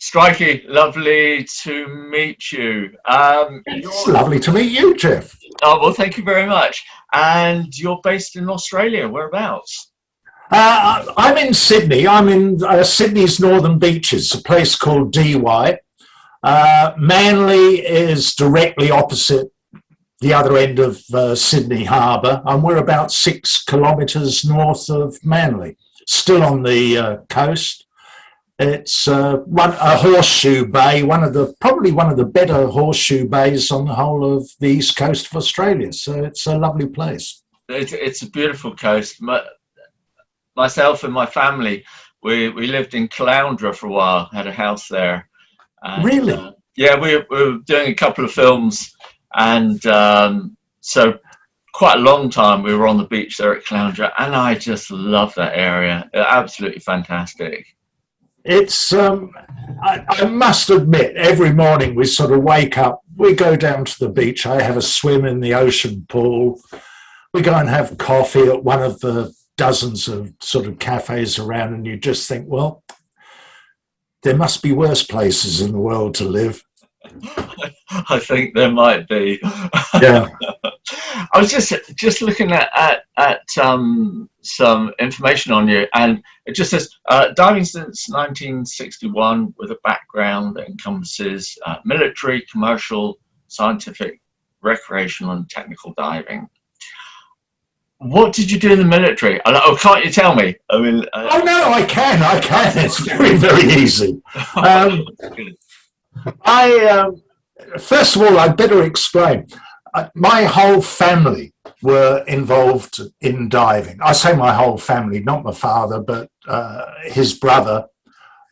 Strikey, lovely to meet you. It's lovely to meet you, Jeff. Oh, well, thank you very much. And you're based in Australia. Whereabouts? I'm in Sydney. I'm in Sydney's Northern Beaches, a place called DY. Manly is directly opposite the other end of Sydney Harbour, and we're about 6 kilometres north of Manly, still on the coast. It's a horseshoe bay, probably one of the better horseshoe bays on the whole of the east coast of Australia. So it's a lovely place. It's a beautiful coast. Myself and my family, we lived in Caloundra for a while, had a house there. And, really? Yeah, we were doing a couple of films, and so quite a long time we were on the beach there at Caloundra, and I just love that area. Absolutely fantastic. It's, I must admit, every morning we sort of wake up, we go down to the beach, I have a swim in the ocean pool, we go and have coffee at one of the dozens of sort of cafes around, and you just think, well, there must be worse places in the world to live. I think there might be. Yeah. I was just looking at some information on you, and it just says diving since 1961 with a background that encompasses military, commercial, scientific, recreational, and technical diving. What did you do in the military? Oh, can't you tell me? I mean, oh no, I can. It's very, very easy. First of all, I'd better explain. My whole family were involved in diving. I say my whole family, not my father, but his brother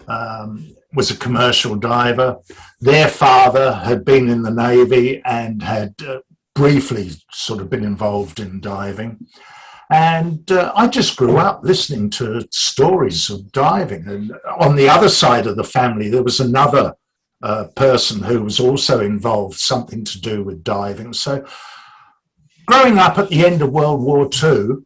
was a commercial diver. Their father had been in the Navy and had briefly sort of been involved in diving. And I just grew up listening to stories of diving. And on the other side of the family, there was another person who was also involved, something to do with diving. So growing up at the end of World War II,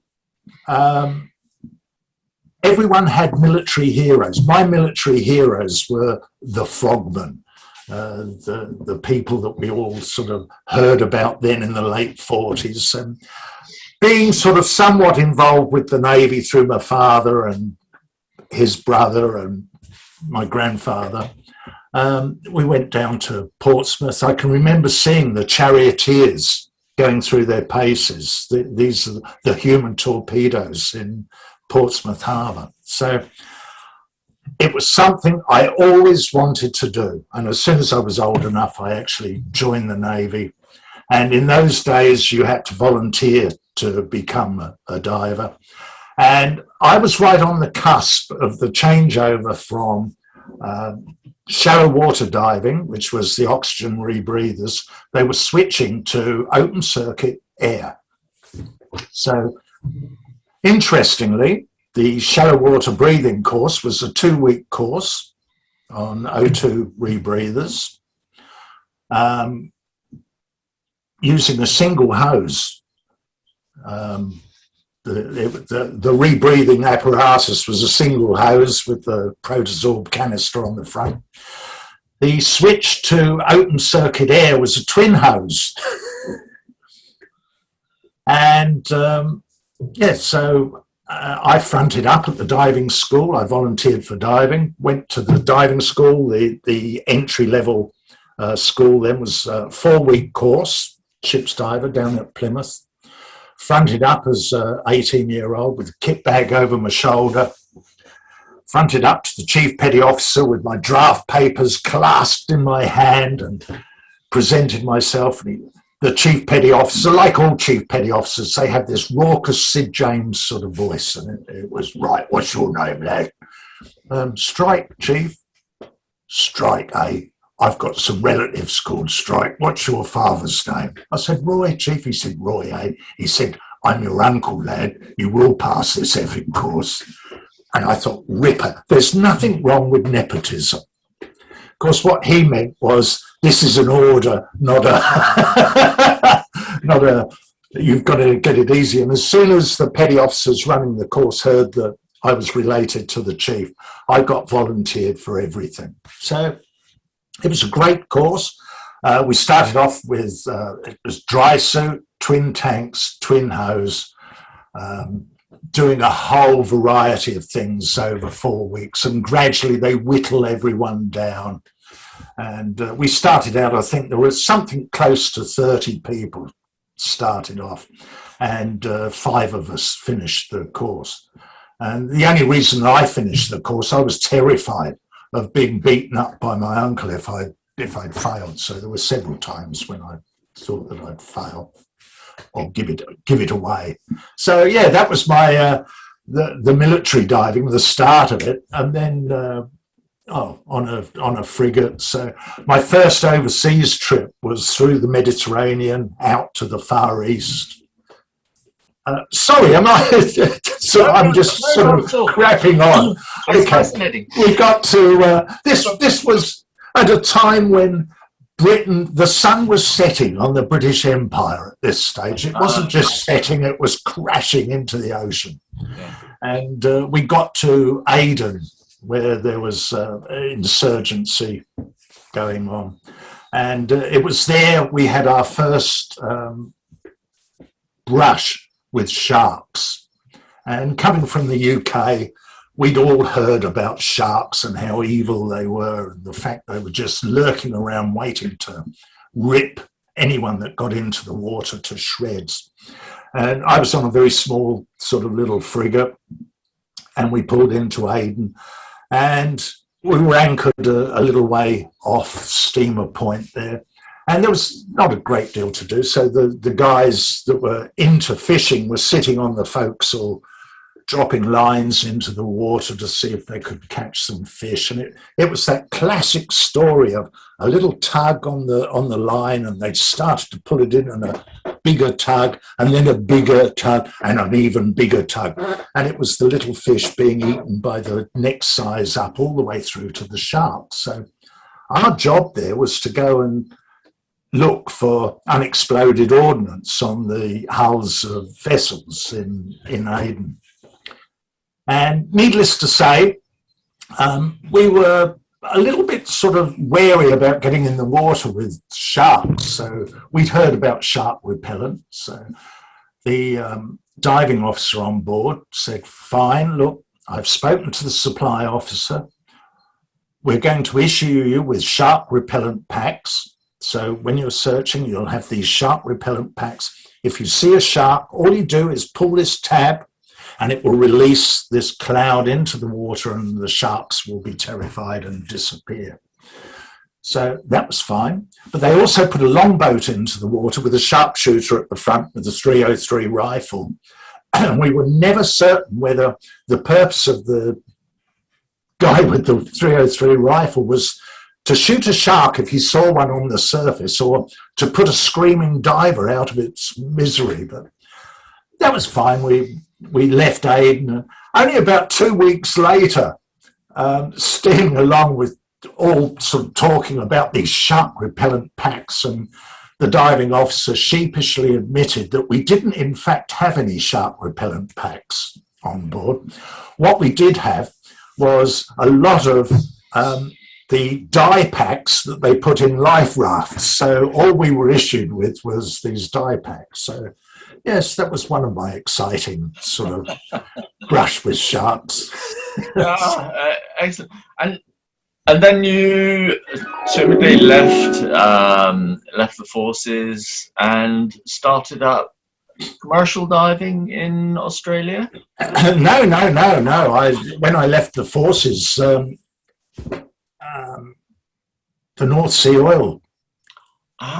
everyone had military heroes. My military heroes were the frogmen, the people that we all sort of heard about then in the late 40s. And being sort of somewhat involved with the Navy through my father and his brother and my grandfather, we went down to Portsmouth. I can remember seeing the charioteers going through their paces. These are the human torpedoes in Portsmouth Harbour. So it was something I always wanted to do. And as soon as I was old enough, I actually joined the Navy. And in those days, you had to volunteer to become a diver. And I was right on the cusp of the changeover from shallow water diving, which was the oxygen rebreathers. They were switching to open circuit air. So interestingly, the shallow water breathing course was a 2-week course on O2 rebreathers, using a single hose. The rebreathing apparatus was a single hose with the Protosorb canister on the front. The switch to open circuit air was a twin hose. And so I fronted up at the diving school. I volunteered for diving, went to the diving school. The entry-level school then was a 4-week course, ship's diver down at Plymouth. Fronted up as an 18-year-old with a kit bag over my shoulder, fronted up to the chief petty officer with my draft papers clasped in my hand and presented myself. And the chief petty officer, like all chief petty officers, they have this raucous Sid James sort of voice. And it was, right, what's your name, lad? Strike, chief. Strike, eh? I've got some relatives called Strike. What's your father's name? I said, Roy, chief. He said, Roy, eh? He said, I'm your uncle, lad. You will pass this effing course. And I thought, ripper. There's nothing wrong with nepotism. Of course, what he meant was, this is an order, not a, you've got to get it easy. And as soon as the petty officers running the course heard that I was related to the chief. I got volunteered for everything. So it was a great course. We started off with, it was dry suit, twin tanks, twin hose, doing a whole variety of things over 4 weeks, and gradually they whittle everyone down. And we started out, I think there was something close to 30 people started off, and 5 of us finished the course. And the only reason I finished the course, I was terrified of being beaten up by my uncle if I'd failed. So there were several times when I thought that I'd fail or give it away. So yeah, that was my the military diving, the start of it, and then on a frigate. So my first overseas trip was through the Mediterranean out to the Far East. Sorry, am I? So I'm just sort of crapping on. Okay, we got to this was at a time when Britain, the sun was setting on the British Empire at this stage. It wasn't just setting, it was crashing into the ocean. Yeah. And we got to Aden, where there was insurgency going on. And it was there we had our first brush with sharks. And coming from the UK, we'd all heard about sharks and how evil they were, and the fact they were just lurking around waiting to rip anyone that got into the water to shreds. And I was on a very small sort of little frigate, and we pulled into Aden, and we were anchored a little way off Steamer Point there. And there was not a great deal to do. So the guys that were into fishing were sitting on the forecastle, dropping lines into the water to see if they could catch some fish. And it was that classic story of a little tug on the line, and they'd started to pull it in, and a bigger tug, and then a bigger tug, and an even bigger tug. And it was the little fish being eaten by the next size up all the way through to the sharks. So our job there was to go and look for unexploded ordnance on the hulls of vessels in Aden. And needless to say, we were a little bit sort of wary about getting in the water with sharks. So we'd heard about shark repellent. So the diving officer on board said, fine, look, I've spoken to the supply officer. We're going to issue you with shark repellent packs. So when you're searching, you'll have these shark repellent packs. If you see a shark, all you do is pull this tab, and it will release this cloud into the water, and the sharks will be terrified and disappear. So that was fine. But they also put a longboat into the water with a sharpshooter at the front with a 303 rifle. And we were never certain whether the purpose of the guy with the 303 rifle was to shoot a shark if he saw one on the surface, or to put a screaming diver out of its misery. But that was fine. We left Aden. Only about 2 weeks later, steaming along with all sort of talking about these shark repellent packs, and the diving officer sheepishly admitted that we didn't in fact have any shark repellent packs on board. What we did have was a lot of the dye packs that they put in life rafts. So all we were issued with was these dye packs. So yes, that was one of my exciting sort of brush with sharks. Excellent. And then you typically left the forces and started up commercial diving in Australia? No. When I left the forces, the North Sea oil,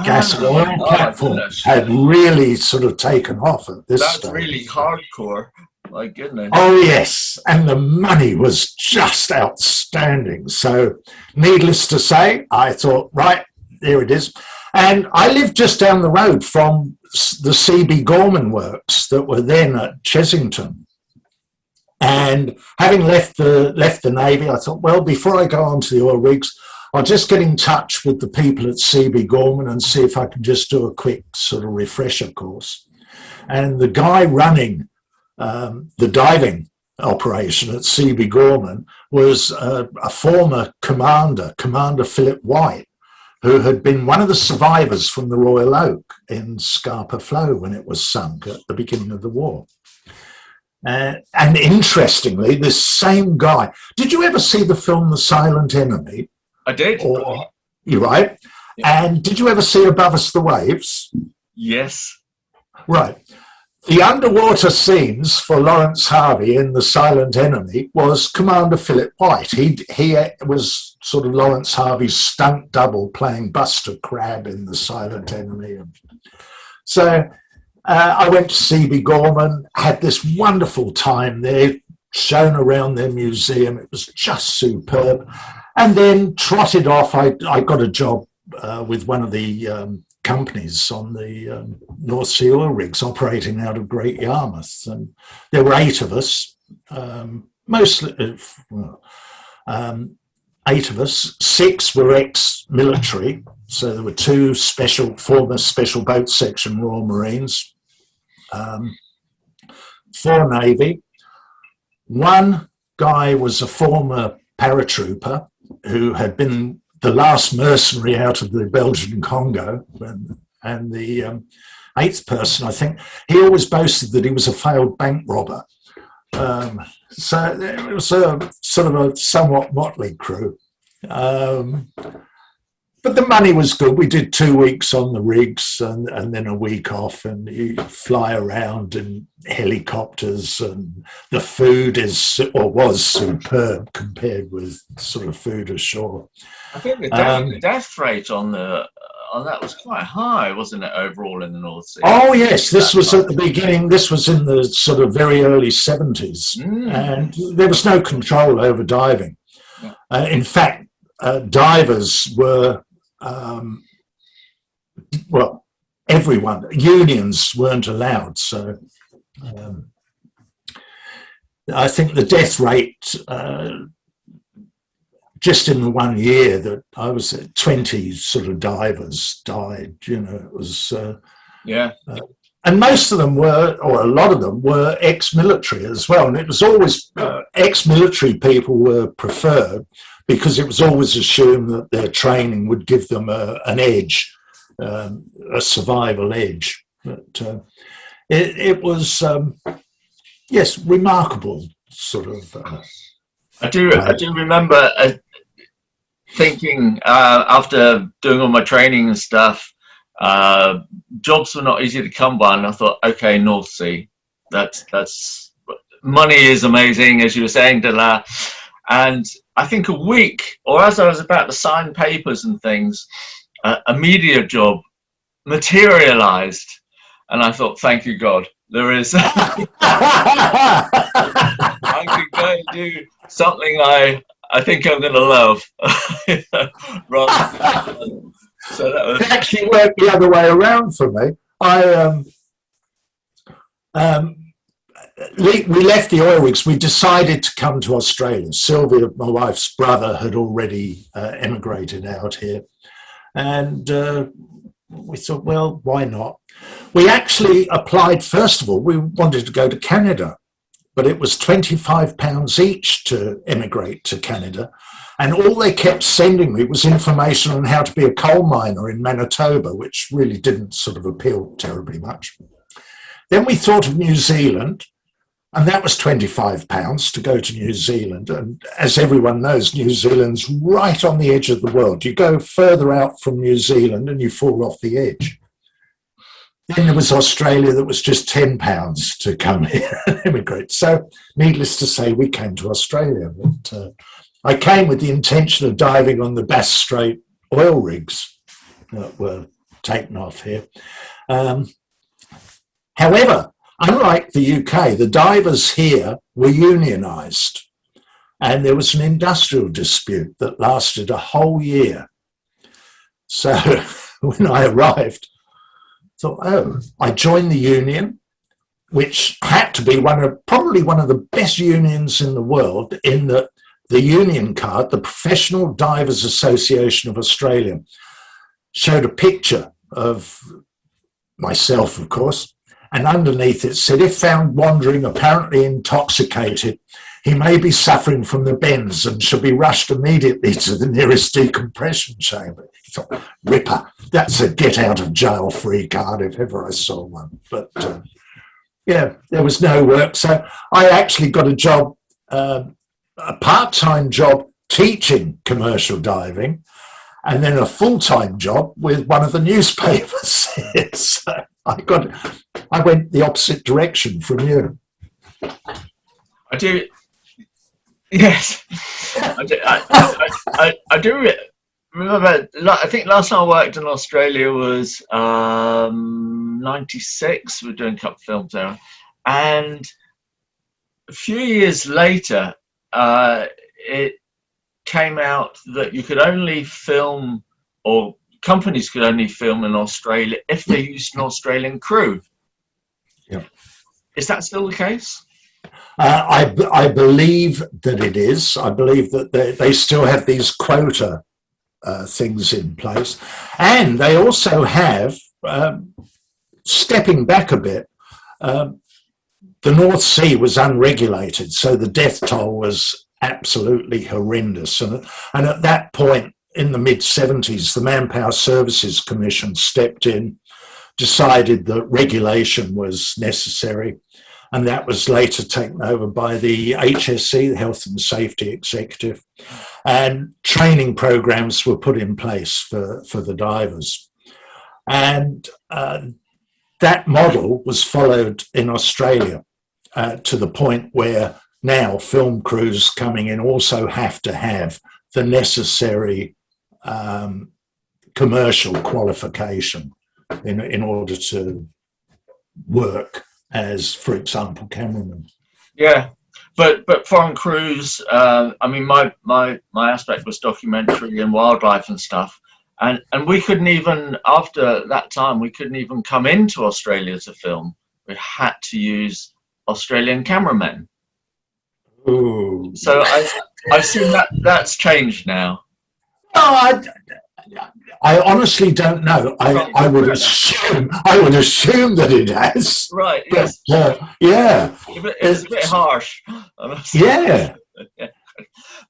gas and oil platform had really sort of taken off at this stage. That's really hardcore. My goodness. Oh, yes. And the money was just outstanding. So needless to say, I thought, right, there it is. And I lived just down the road from the C.B. Gorman works that were then at Chessington. And having left the Navy, I thought, well, before I go on to the oil rigs, I'll just get in touch with the people at C.B. Gorman and see if I can just do a quick sort of refresher course. And the guy running the diving operation at CB Gorman was a former commander, Commander Philip White, who had been one of the survivors from the Royal Oak in Scapa Flow when it was sunk at the beginning of the war. And interestingly, this same guy, did you ever see the film The Silent Enemy? I did. Or, you're right. Yeah. And did you ever see Above Us the Waves? Yes. Right. The underwater scenes for Lawrence Harvey in The Silent Enemy was Commander Philip White. He was sort of Lawrence Harvey's stunt double playing Buster Crabbe in The Silent Enemy. So I went to CB Gorman, had this wonderful time there, shown around their museum. It was just superb. And then trotted off. I got a job with one of the companies on the North Sea oil rigs operating out of Great Yarmouth. And there were 8 of us, mostly 8 of us. 6 were ex-military. So there were 2 former Special Boat Section Royal Marines, 4 Navy. 1 guy was a former paratrooper who had been the last mercenary out of the Belgian Congo, and the 8th person, I think, he always boasted that he was a failed bank robber. So it was a sort of a somewhat motley crew. But the money was good. We did 2 weeks on the rigs and then a week off, and you fly around in helicopters, and the food was superb compared with sort of food ashore. I think the death rate on that was quite high, wasn't it, overall in the North Sea? Oh yes, this was at the beginning. This was in the sort of very early 70s, and there was no control over diving. Yeah. In fact, divers were well, everyone, unions weren't allowed. So I think the death rate, just in the 1 year that I was at, 20 sort of divers died, it was... and most of them were, or a lot of them were ex-military as well. And it was always, ex-military people were preferred, because it was always assumed that their training would give them an edge, a survival edge. But it was, yes, remarkable sort of. I do remember thinking after doing all my training and stuff, jobs were not easy to come by, and I thought, okay, North Sea, that's money is amazing, as you were saying, Dela. And I think a week, or as I was about to sign papers and things, a media job materialized. And I thought, thank you, God, there is... I can go and do something I think I'm going to love. So that was... It actually worked the other way around for me. We left the oil rigs. We decided to come to Australia. Sylvia, my wife's brother, had already emigrated out here. And we thought, well, why not? We actually applied, first of all, we wanted to go to Canada, but it was £25 each to emigrate to Canada. And all they kept sending me was information on how to be a coal miner in Manitoba, which really didn't sort of appeal terribly much. Then we thought of New Zealand, and that was £25 to go to New Zealand. And as everyone knows, New Zealand's right on the edge of the world. You go further out from New Zealand and you fall off the edge. Then there was Australia, that was just £10 to come here and immigrate. So needless to say, we came to Australia. But, I came with the intention of diving on the Bass Strait oil rigs that were taken off here. However, unlike the UK, the divers here were unionised, and there was an industrial dispute that lasted a whole year. So when I arrived, I thought, oh, I joined the union, which had to be probably one of the best unions in the world, in that the union card, the Professional Divers Association of Australia, showed a picture of myself, of course, and underneath it said, if found wandering apparently intoxicated, he may be suffering from the bends and should be rushed immediately to the nearest decompression chamber. He thought, ripper, that's a get out of jail free card if ever I saw one. But yeah, there was no work. So I actually got a job, a part-time job teaching commercial diving, and then a full-time job with one of the newspapers. So I went the opposite direction from you. I do. Yes, I do remember. I think last time I worked in Australia was '96. We were doing a couple of films there, and a few years later, it came out that you could only film, or companies could only film in Australia if they used an Australian crew. Yeah. Is that still the case? I believe that it is. I believe that they still have these quota things in place. And they also have, stepping back a bit, the North Sea was unregulated, so the death toll was absolutely horrendous. And at that point, in the mid-70s, the Manpower Services Commission stepped in, decided that regulation was necessary, and that was later taken over by the HSE, the Health and Safety Executive, and training programs were put in place for the divers. And that model was followed in Australia to the point where now film crews coming in also have to have the necessary commercial qualification in order to work as, for example, cameramen. Yeah, but foreign crews. I mean, my aspect was documentary and wildlife and stuff, and we couldn't even, after that time, we couldn't even come into Australia to film. We had to use Australian cameramen. Ooh. So I've seen that's changed now. Oh, I honestly don't know. I would assume that it has. Right. Yes. Yeah. It's a bit harsh. Yeah.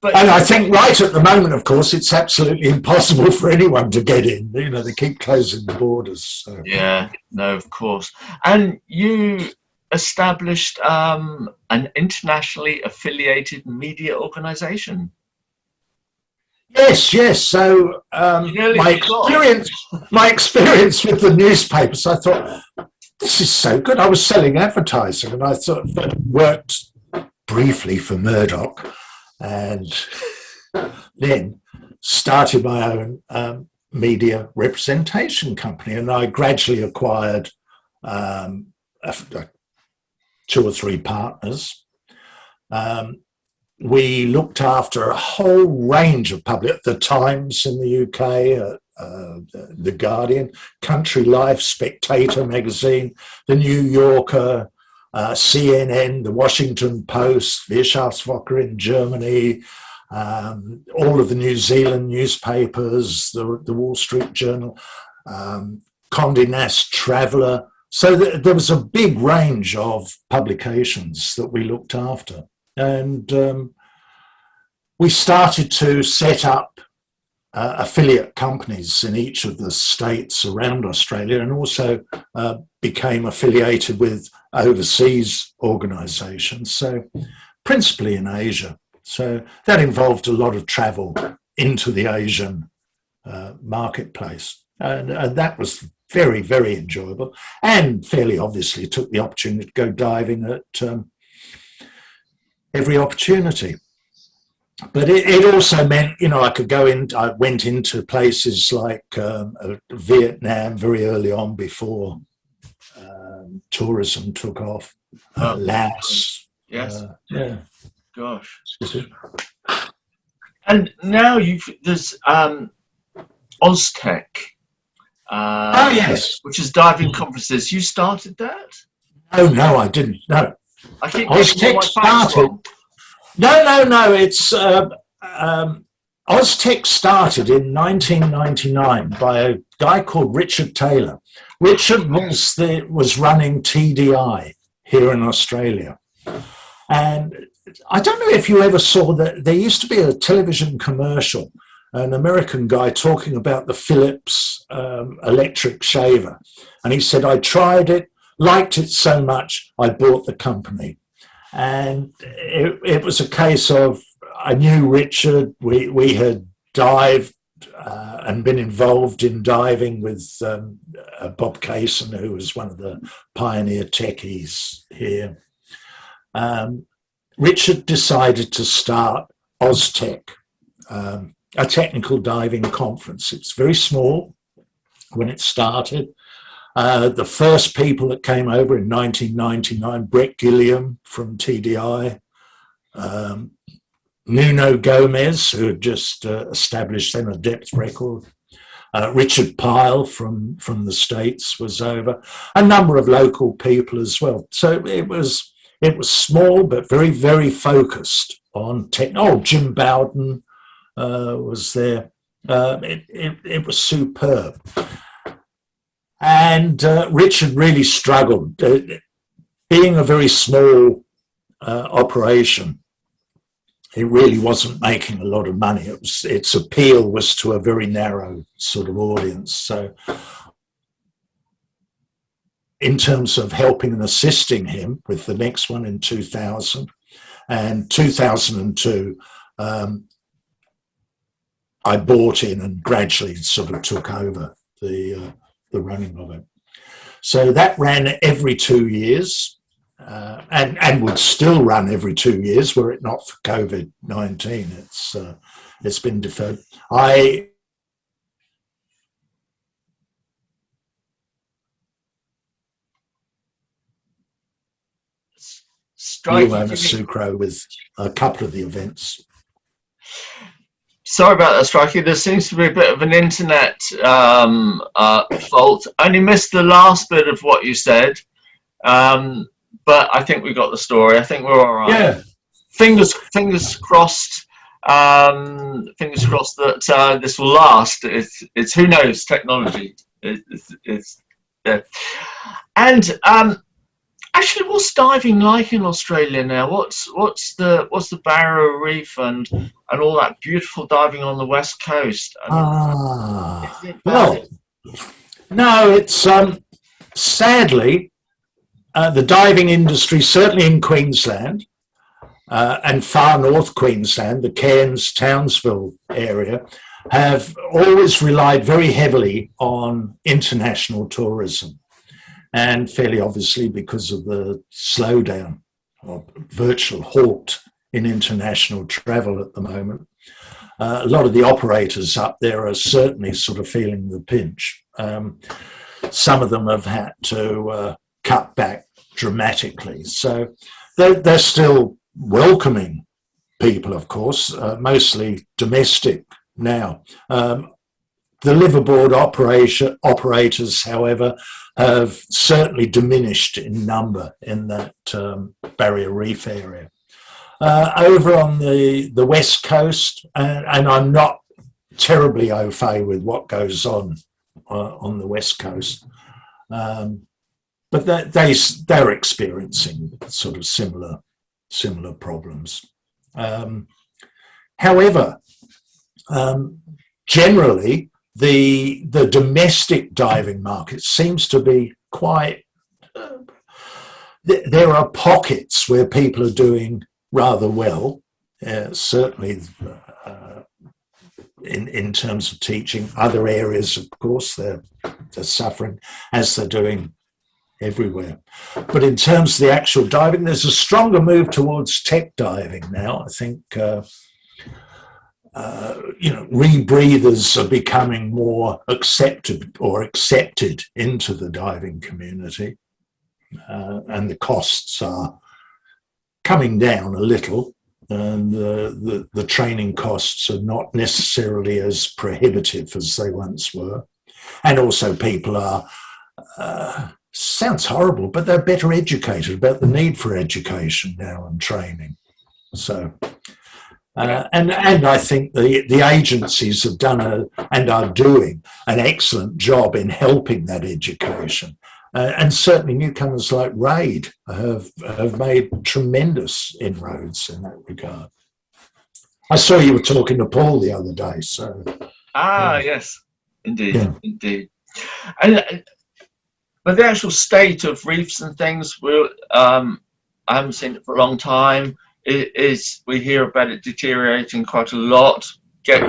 But and I think right at the moment, of course, it's absolutely impossible for anyone to get in. You know, they keep closing the borders. So. Yeah. No, of course. And you established an internationally affiliated media organization. Yes. So my experience with the newspapers, I thought, this is so good. I was selling advertising, and I thought worked briefly for Murdoch, and then started my own media representation company, and I gradually acquired 2 or 3 partners. We looked after a whole range of public, the Times in the UK, the Guardian, Country Life, Spectator magazine, the New Yorker, CNN, the Washington Post, Wirtschaftswoche in Germany, all of the New Zealand newspapers, the Wall Street Journal, Condé Nast Traveller. So there was a big range of publications that we looked after. And we started to set up affiliate companies in each of the states around Australia, and also became affiliated with overseas organisations, so principally in Asia. So that involved a lot of travel into the Asian marketplace, and that was very, very enjoyable, and fairly obviously took the opportunity to go diving at every opportunity. But it also meant, you know, I went into places like Vietnam very early on before tourism took off, Laos. Yes. Yeah. Gosh. And now there's Oztek. Oh, yes. Which is diving conferences. You started that? No, I didn't. No. I think Oztek started. No. It's Oztek started in 1999 by a guy called Richard Taylor. Richard was running TDI here in Australia. And I don't know if you ever saw that there used to be a television commercial, an American guy talking about the Philips electric shaver. And he said, I tried it, liked it so much, I bought the company. And it was a case of, I knew Richard, we had dived and been involved in diving with Bob Kaysen, who was one of the pioneer techies here. Richard decided to start Oztek, a technical diving conference. It's very small when it started. The first people that came over in 1999, Brett Gilliam from TDI, Nuno Gomez, who had just established then a depth record, Richard Pyle from the States was over, a number of local people as well. So it was small, but very, very focused on tech. Oh, Jim Bowden was there. It was superb. And Richard really struggled. Being a very small operation, it really wasn't making a lot of money. Its appeal was to a very narrow sort of audience. So in terms of helping and assisting him with the next one in 2000 and 2002, I bought in and gradually sort of took over the running of it. So that ran every 2 years and would still run every 2 years were it not for COVID-19. It's been deferred. You own a Sucro with a couple of the events. Sorry about that, Strikey. There seems to be a bit of an internet fault. I only missed the last bit of what you said, but I think we got the story. I think we're all right. Yeah. Fingers crossed. Fingers crossed that this will last. It's who knows technology. It's yeah. And actually, what's diving like in Australia now? What's the Barrier Reef and all that beautiful diving on the west coast? Well, no, it's sadly the diving industry, certainly in Queensland and far north Queensland, the Cairns, Townsville area, have always relied very heavily on international tourism. And fairly obviously because of the slowdown or virtual halt in international travel at the moment, a lot of the operators up there are certainly sort of feeling the pinch. Some of them have had to cut back dramatically. So they're still welcoming people, of course, mostly domestic now. The liverboard operators, however, have certainly diminished in number in that Barrier Reef area. Over on the west coast, and I'm not terribly au fait with what goes on the west coast, but they're experiencing sort of similar problems. However, generally, the domestic diving market seems to be quite, there are pockets where people are doing rather well, certainly in terms of teaching. Other areas, of course, they're suffering, as they're doing everywhere. But in terms of the actual diving, there's a stronger move towards tech diving now. I think rebreathers are becoming more accepted into the diving community, and the costs are coming down a little, and the training costs are not necessarily as prohibitive as they once were. And also people are, sounds horrible, but they're better educated about the need for education now and training. So And I think the agencies have done and are doing an excellent job in helping that education. And certainly newcomers like RAID have made tremendous inroads in that regard. I saw you were talking to Paul the other day, so. Yes, indeed, indeed. And but the actual state of reefs and things, I haven't seen it for a long time. We hear about it deteriorating quite a lot, get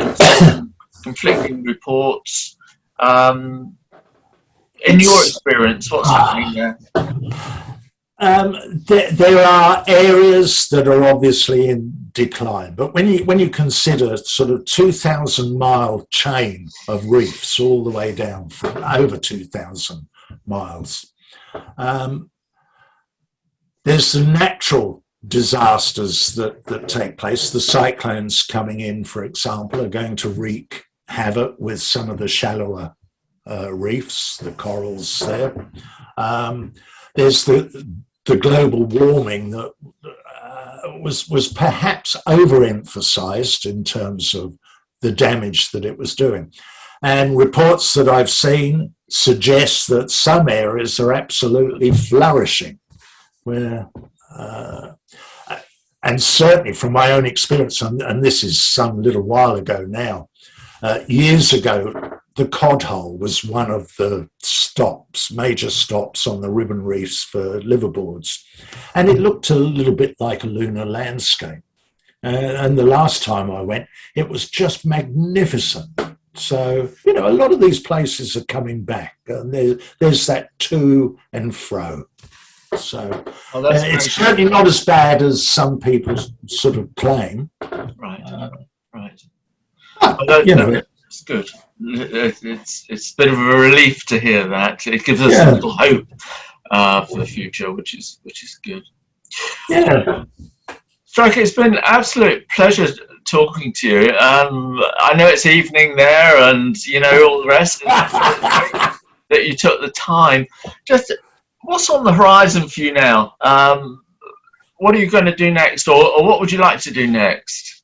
conflicting reports. In your experience, what's happening there? There are areas that are obviously in decline, but when you consider sort of 2,000-mile chain of reefs all the way down from over 2,000 miles, there's the natural disasters that take place. The cyclones coming in, for example, are going to wreak havoc with some of the shallower reefs, the corals there. There's the global warming that was perhaps overemphasized in terms of the damage that it was doing. And reports that I've seen suggest that some areas are absolutely flourishing, where and certainly from my own experience, and this is some little while ago now, years ago, the cod hole was one of the major stops on the ribbon reefs for liverboards. And it looked a little bit like a lunar landscape. And the last time I went, it was just magnificent. So, a lot of these places are coming back. And there's that to and fro. So it's certainly not as bad as some people sort of claim. Right, right. It's good. It's a bit of a relief to hear that. It gives us a little hope for the future, which is good. Yeah. Strike, it's been an absolute pleasure talking to you. I know it's evening there, and all the rest. That you took the time. Just what's on the horizon for you now? What are you going to do next, or what would you like to do next?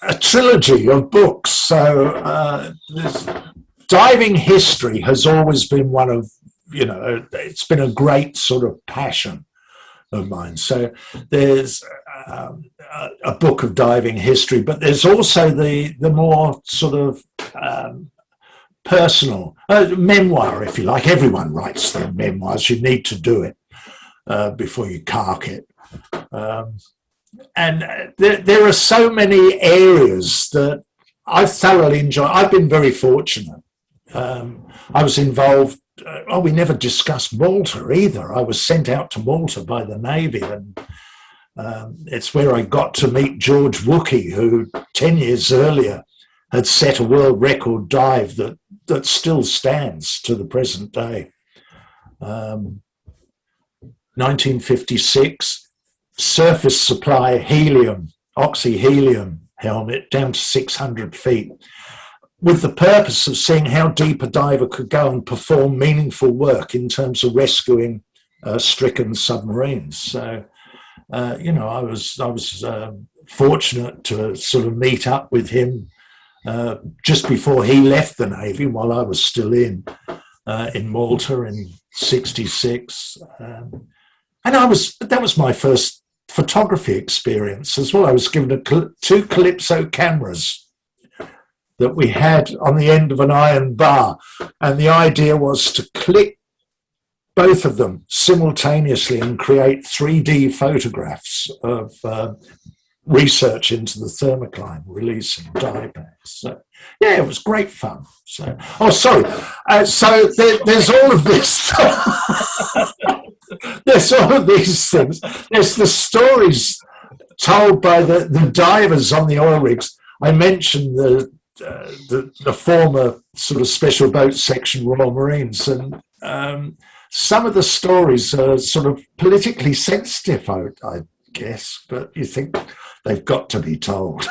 A trilogy of books. So diving history has always been one of, it's been a great sort of passion of mine. So there's a book of diving history, but there's also the more sort of personal memoir, if you like. Everyone writes their memoirs. You need to do it before you cark it. And there are so many areas that I thoroughly enjoy. I've been very fortunate. I was involved. We never discussed Malta either. I was sent out to Malta by the Navy, and it's where I got to meet George Wookey, who 10 years earlier had set a world record dive that still stands to the present day. 1956. Surface supply helium, oxyhelium helmet down to 600 feet, with the purpose of seeing how deep a diver could go and perform meaningful work in terms of rescuing stricken submarines. So, I was fortunate to sort of meet up with him just before he left the Navy, while I was still in Malta in '66, and that was my first photography experience as well. I was given two Calypso cameras that we had on the end of an iron bar, and the idea was to click both of them simultaneously and create 3D photographs of research into the thermocline release and dye packs. So, it was great fun. So, so there's all of this. There's all of these things. There's the stories told by the divers on the oil rigs. I mentioned the former sort of special boat section Royal Marines, and some of the stories are sort of politically sensitive, I guess, but you think they've got to be told.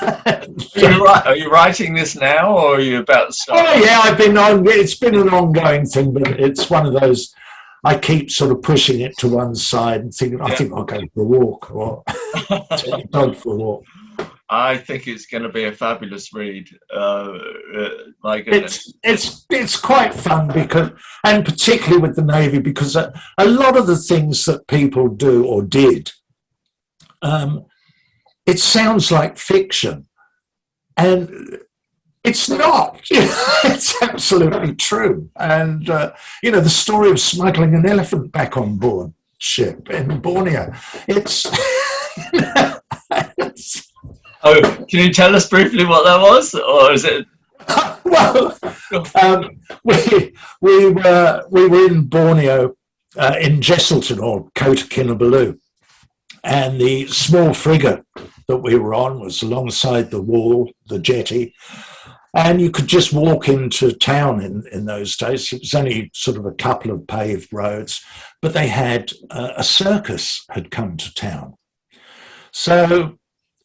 Are you writing this now, or are you about to start? Oh yeah, I've been on. It's been an ongoing thing, but it's one of those. I keep sort of pushing it to one side and thinking, I think I'll go for a walk or take the dog for a walk. I think it's going to be a fabulous read. My goodness, it's quite fun because, and particularly with the Navy, because a lot of the things that people do or did, it sounds like fiction, and it's not. It's absolutely true. And the story of smuggling an elephant back on board ship in Borneo, it's. Oh, can you tell us briefly what that was, or is it? Well, we were in Borneo, in Jesselton or Kota Kinabalu, and the small frigate that we were on was alongside the wall, the jetty, and you could just walk into town in those days. It was only sort of a couple of paved roads, but they had a circus had come to town, so.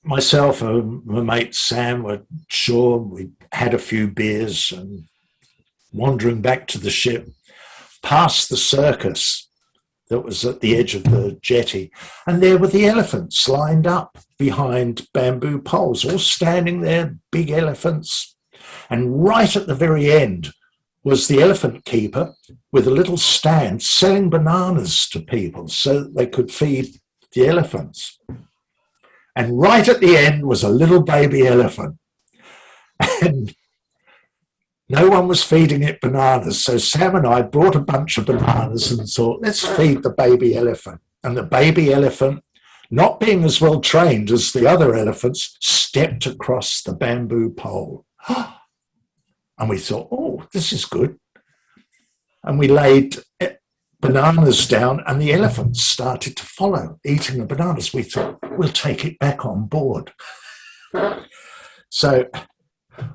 Myself and my mate Sam were sure. We had a few beers and wandering back to the ship, past the circus that was at the edge of the jetty, and there were the elephants lined up behind bamboo poles, all standing there, big elephants. And right at the very end was the elephant keeper with a little stand selling bananas to people so that they could feed the elephants. And right at the end was a little baby elephant. And no one was feeding it bananas. So Sam and I brought a bunch of bananas and thought, let's feed the baby elephant. And the baby elephant, not being as well trained as the other elephants, stepped across the bamboo pole. And we thought, oh, this is good. And we laid bananas down, and the elephants started to follow, eating the bananas. We thought, we'll take it back on board. So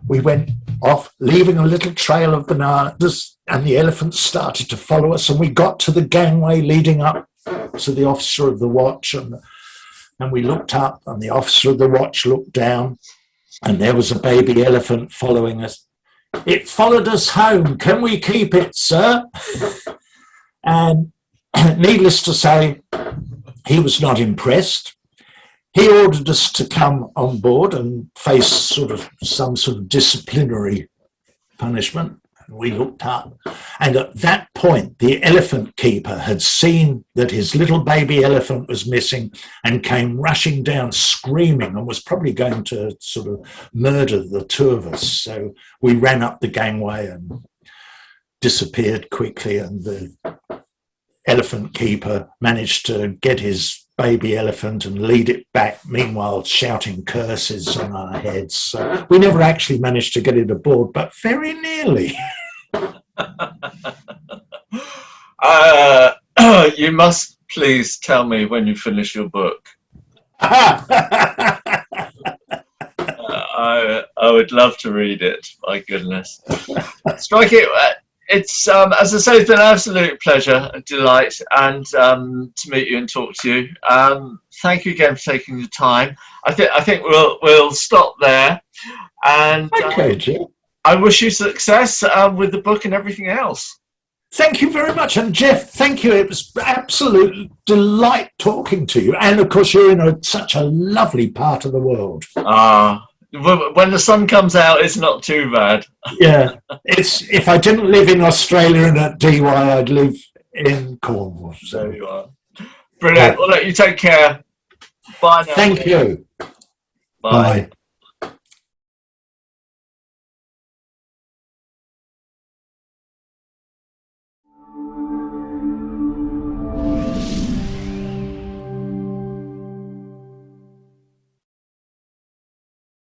we went off, leaving a little trail of bananas, and the elephants started to follow us, and we got to the gangway leading up to the officer of the watch, and we looked up, and the officer of the watch looked down, and there was a baby elephant following us. It followed us home. Can we keep it, sir? And needless to say, he was not impressed. He ordered us to come on board and face some sort of disciplinary punishment. And we looked up, and at that point, the elephant keeper had seen that his little baby elephant was missing and came rushing down screaming and was probably going to sort of murder the two of us. So we ran up the gangway and disappeared quickly, and the elephant keeper managed to get his baby elephant and lead it back, meanwhile shouting curses on our heads. So we never actually managed to get it aboard, but very nearly. You must please tell me when you finish your book. I would love to read it. My goodness, Strikey. It's as I say, it's been an absolute pleasure, a delight, and to meet you and talk to you. Thank you again for taking the time. I think we'll stop there, and okay, Jim. I wish you success with the book and everything else. Thank you very much, and Jeff, thank you. It was absolute delight talking to you, and of course, you're in such a lovely part of the world. When the sun comes out, it's not too bad. Yeah, if I didn't live in Australia and at DY, I'd live in Cornwall. So there you are. Brilliant. Well, look, you take care. Bye now. Thank you. Bye. Bye.